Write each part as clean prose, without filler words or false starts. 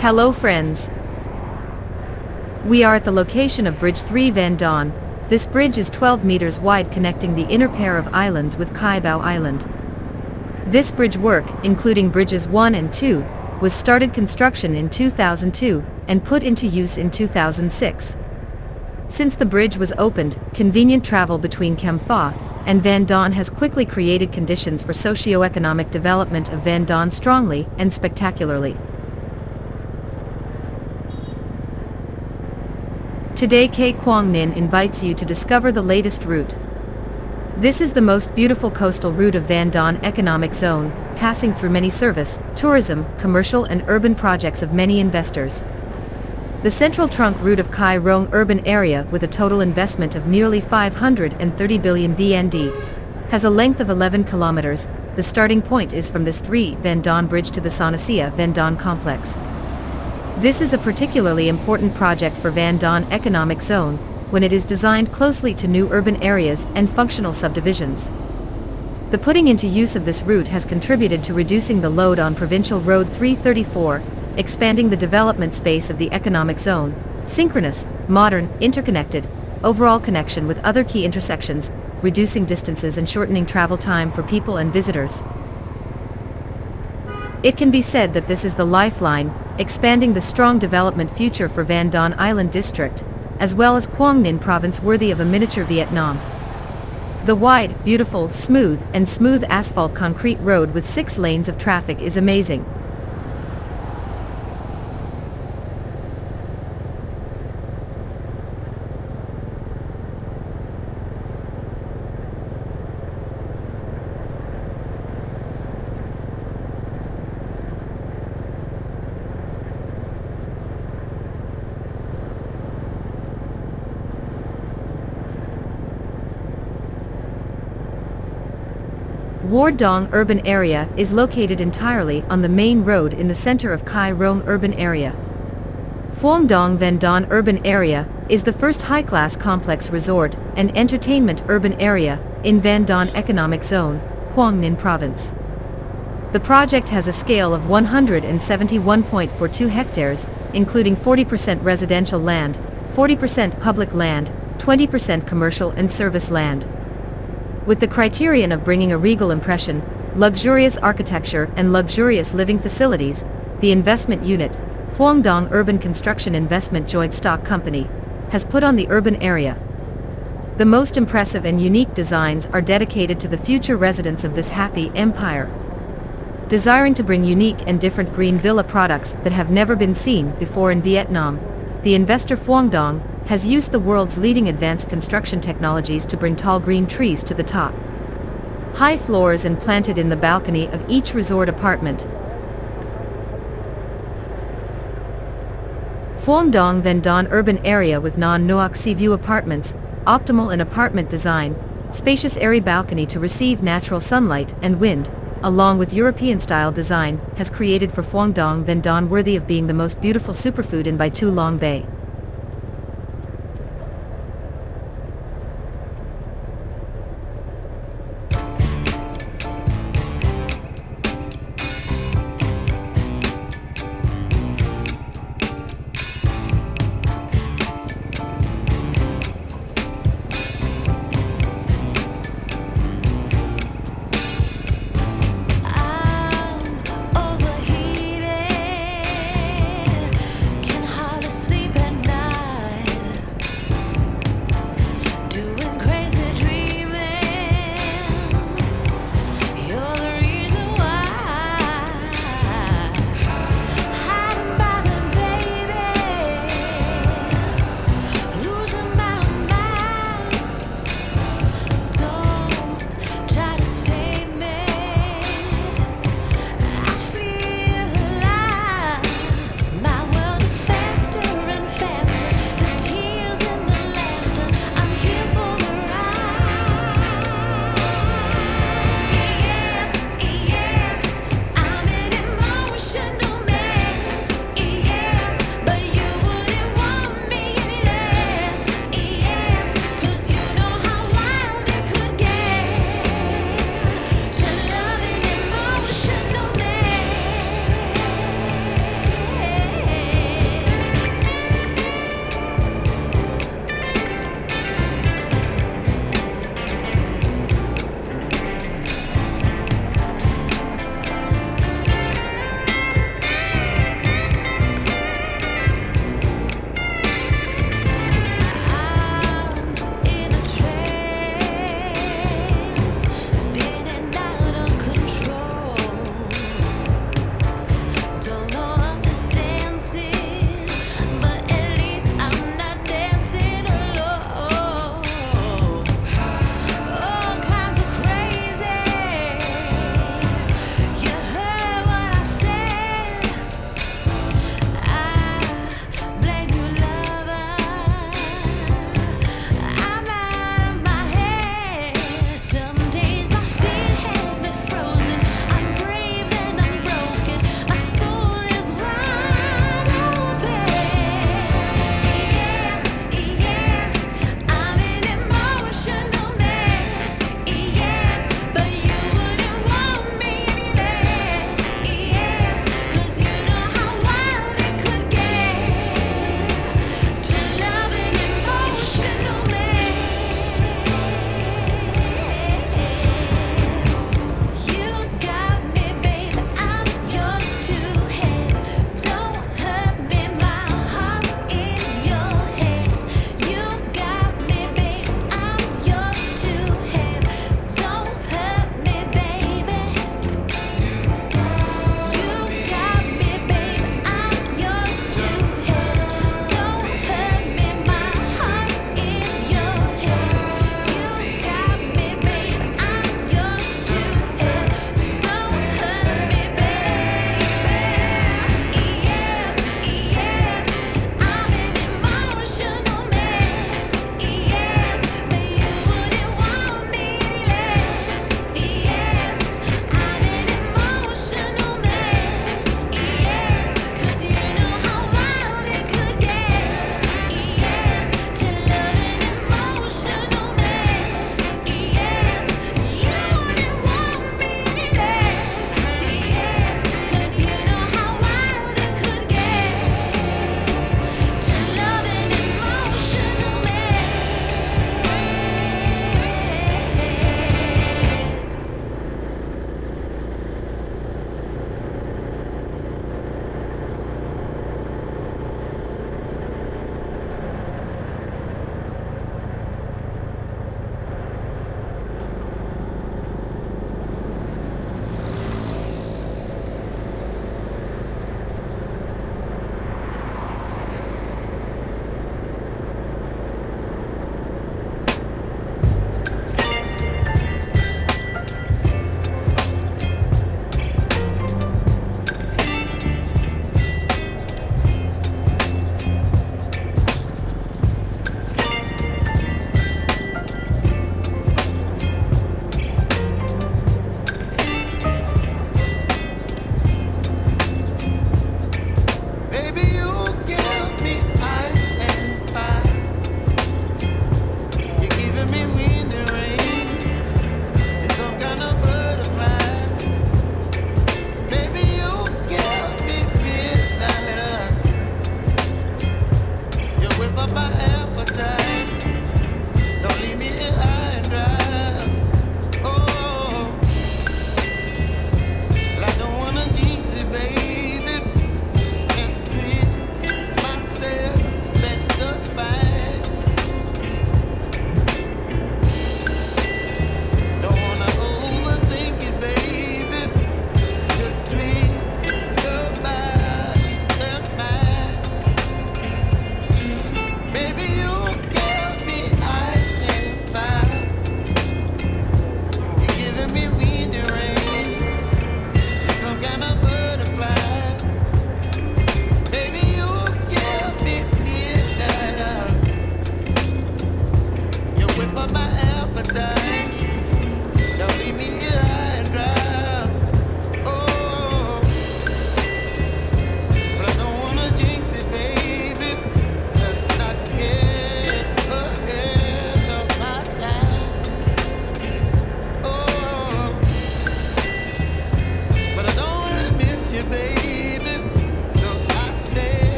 Hello friends. We are at the location of Bridge 3 Van Don. This bridge is 12 meters wide, connecting the inner pair of islands with Kaibao Island. This bridge work, including bridges 1 and 2, was started construction in 2002 and put into use in 2006. Since the bridge was opened, convenient travel between Kampha and Van Don has quickly created conditions for socio-economic development of Van Don strongly and spectacularly. Today Ninh invites you to discover the latest route. This is the most beautiful coastal route of Van Don Economic Zone, passing through many service, tourism, commercial and urban projects of many investors. The central trunk route of Kai Rong urban area, with a total investment of nearly 530 billion VND, has a length of 11 kilometers. The starting point is from this 3 Van Don bridge to the Sonasia Van Don complex. This is a particularly important project for Van Don Economic Zone, when it is designed closely to new urban areas and functional subdivisions. The putting into use of this route has contributed to reducing the load on Provincial Road 334, expanding the development space of the economic zone, synchronous, modern, interconnected, overall connection with other key intersections, reducing distances and shortening travel time for people and visitors. It can be said that this is the lifeline, expanding the strong development future for Van Don Island District, as well as Quang Ninh Province, worthy of a miniature Vietnam. The wide, beautiful, smooth asphalt concrete road with 6 lanes of traffic is amazing. War Dong urban area is located entirely on the main road in the center of Kai Rong urban area. Phuong Dong Van Don urban area is the first high-class complex resort and entertainment urban area in Van Don Economic Zone, Quang Ninh Province. The project has a scale of 171.42 hectares, including 40% residential land, 40% public land, 20% commercial and service land. With the criterion of bringing a regal impression, luxurious architecture and luxurious living facilities, the investment unit, Phuong Dong Urban Construction Investment Joint Stock Company, has put on the urban area. The most impressive and unique designs are dedicated to the future residents of this happy empire. Desiring to bring unique and different green villa products that have never been seen before in Vietnam, the investor Phuong Dong has used the world's leading advanced construction technologies to bring tall green trees to the top. High floors and planted in the balcony of each resort apartment. Phuong Dong Van Don urban area with non-Noac sea view apartments, optimal in apartment design, spacious airy balcony to receive natural sunlight and wind, along with European-style design, has created for Phuong Dong Van Don worthy of being the most beautiful superfood in Bai Tu Long Bay. Overheated, can hardly sleep.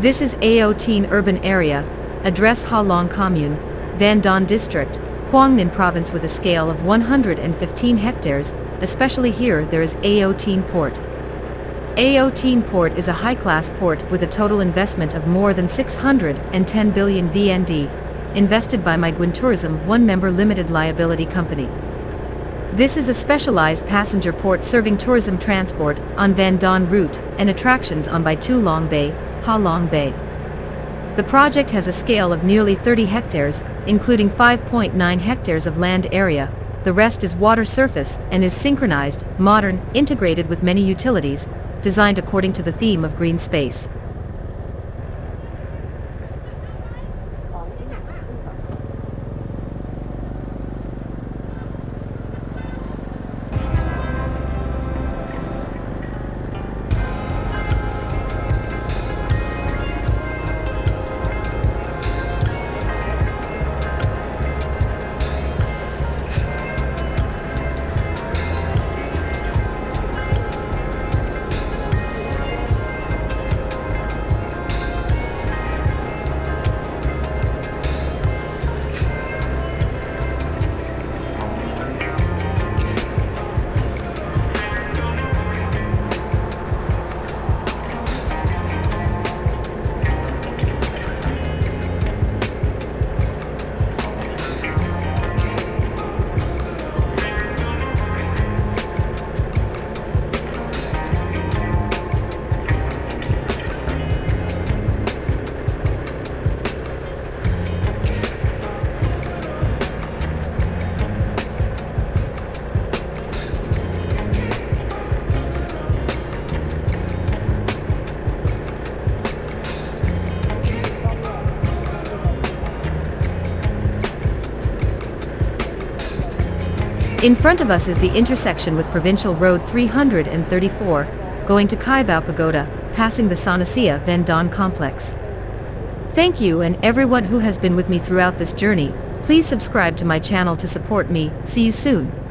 This is AO Tien urban area, address Ha Long Commune, Van Don District, Quang Ninh Province with a scale of 115 hectares, especially here there is AO Tien Port. AO Tien Port is a high-class port with a total investment of more than 610 billion VND, invested by Maiguin Tourism one-member limited liability company. This is a specialized passenger port serving tourism transport on Van Don route and attractions on by Tu Long Bay, Ha Long Bay. The project has a scale of nearly 30 hectares, including 5.9 hectares of land area. The rest is water surface and is synchronized, modern, integrated with many utilities, designed according to the theme of green space. In front of us is the intersection with Provincial Road 334, going to Kai Bao Pagoda, passing the Sanasia Van Don complex. Thank you and everyone who has been with me throughout this journey. Please subscribe to my channel to support me. See you soon.